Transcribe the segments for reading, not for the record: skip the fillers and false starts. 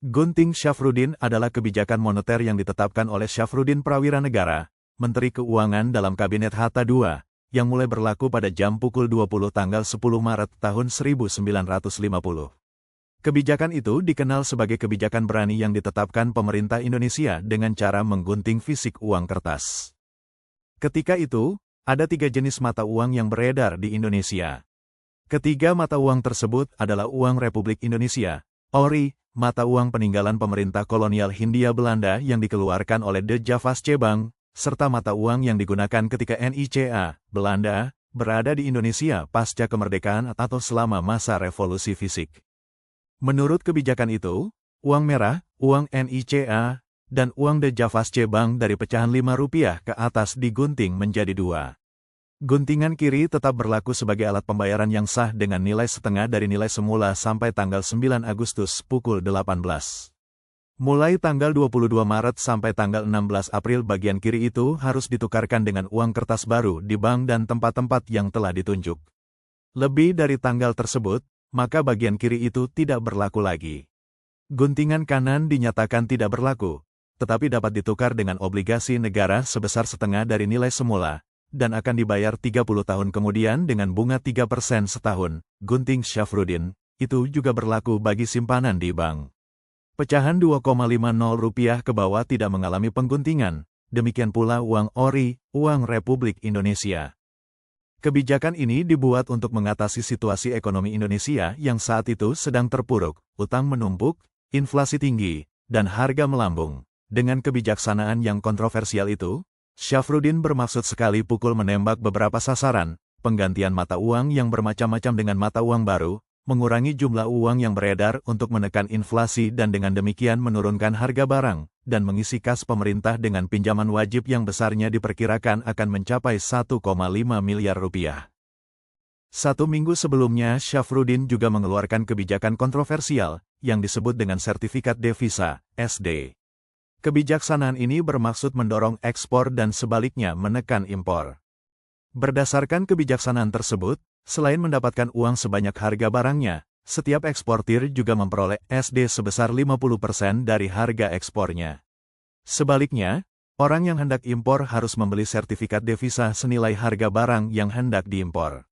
Gunting Syafruddin adalah kebijakan moneter yang ditetapkan oleh Syafruddin Prawiranegara, Menteri Keuangan dalam Kabinet Hatta II, yang mulai berlaku pada jam pukul 20 tanggal 10 Maret tahun 1950. Kebijakan itu dikenal sebagai kebijakan berani yang ditetapkan pemerintah Indonesia dengan cara menggunting fisik uang kertas. Ketika itu, ada 3 jenis mata uang yang beredar di Indonesia. Ketiga mata uang tersebut adalah uang Republik Indonesia, ORI, mata uang peninggalan pemerintah kolonial Hindia Belanda yang dikeluarkan oleh De Javaasche Bank, serta mata uang yang digunakan ketika NICA, Belanda, berada di Indonesia pasca kemerdekaan atau selama masa revolusi fisik. Menurut kebijakan itu, uang merah, uang NICA, dan uang De Javaasche Bank dari pecahan Rp5 ke atas digunting menjadi 2. Guntingan kiri tetap berlaku sebagai alat pembayaran yang sah dengan nilai setengah dari nilai semula sampai tanggal 9 Agustus pukul 18. Mulai tanggal 22 Maret sampai tanggal 16 April bagian kiri itu harus ditukarkan dengan uang kertas baru di bank dan tempat-tempat yang telah ditunjuk. Lebih dari tanggal tersebut, maka bagian kiri itu tidak berlaku lagi. Guntingan kanan dinyatakan tidak berlaku, tetapi dapat ditukar dengan obligasi negara sebesar setengah dari nilai semula, dan akan dibayar 30 tahun kemudian dengan bunga 3% setahun. Gunting Syafruddin, itu juga berlaku bagi simpanan di bank. Pecahan Rp2,50 ke bawah tidak mengalami pengguntingan, demikian pula uang ORI, uang Republik Indonesia. Kebijakan ini dibuat untuk mengatasi situasi ekonomi Indonesia yang saat itu sedang terpuruk, utang menumpuk, inflasi tinggi, dan harga melambung. Dengan kebijaksanaan yang kontroversial itu, Syafruddin bermaksud sekali pukul menembak beberapa sasaran, penggantian mata uang yang bermacam-macam dengan mata uang baru, mengurangi jumlah uang yang beredar untuk menekan inflasi dan dengan demikian menurunkan harga barang, dan mengisi kas pemerintah dengan pinjaman wajib yang besarnya diperkirakan akan mencapai Rp1,5 miliar. 1 minggu sebelumnya Syafruddin juga mengeluarkan kebijakan kontroversial, yang disebut dengan sertifikat devisa, SD. Kebijaksanaan ini bermaksud mendorong ekspor dan sebaliknya menekan impor. Berdasarkan kebijaksanaan tersebut, selain mendapatkan uang sebanyak harga barangnya, setiap eksportir juga memperoleh SD sebesar 50% dari harga ekspornya. Sebaliknya, orang yang hendak impor harus membeli sertifikat devisa senilai harga barang yang hendak diimpor.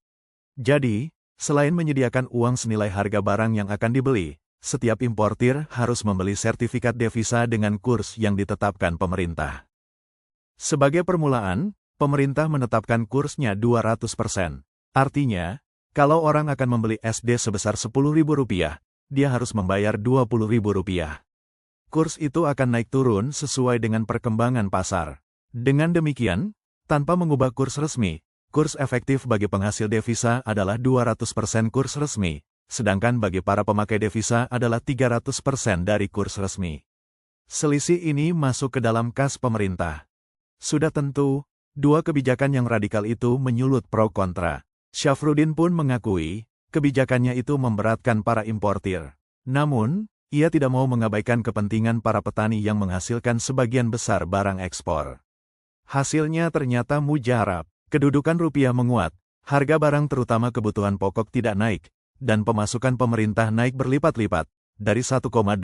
Jadi, selain menyediakan uang senilai harga barang yang akan dibeli, setiap importir harus membeli sertifikat devisa dengan kurs yang ditetapkan pemerintah. Sebagai permulaan, pemerintah menetapkan kursnya 200%. Artinya, kalau orang akan membeli SD sebesar Rp10.000, dia harus membayar Rp20.000. Kurs itu akan naik turun sesuai dengan perkembangan pasar. Dengan demikian, tanpa mengubah kurs resmi, kurs efektif bagi penghasil devisa adalah 200% kurs resmi. Sedangkan bagi para pemakai devisa adalah 300% dari kurs resmi. Selisih ini masuk ke dalam kas pemerintah. Sudah tentu, dua kebijakan yang radikal itu menyulut pro kontra. Syafruddin pun mengakui, kebijakannya itu memberatkan para importir. Namun, ia tidak mau mengabaikan kepentingan para petani yang menghasilkan sebagian besar barang ekspor. Hasilnya ternyata mujarab, kedudukan rupiah menguat, harga barang terutama kebutuhan pokok tidak naik, dan pemasukan pemerintah naik berlipat-lipat, dari Rp1,8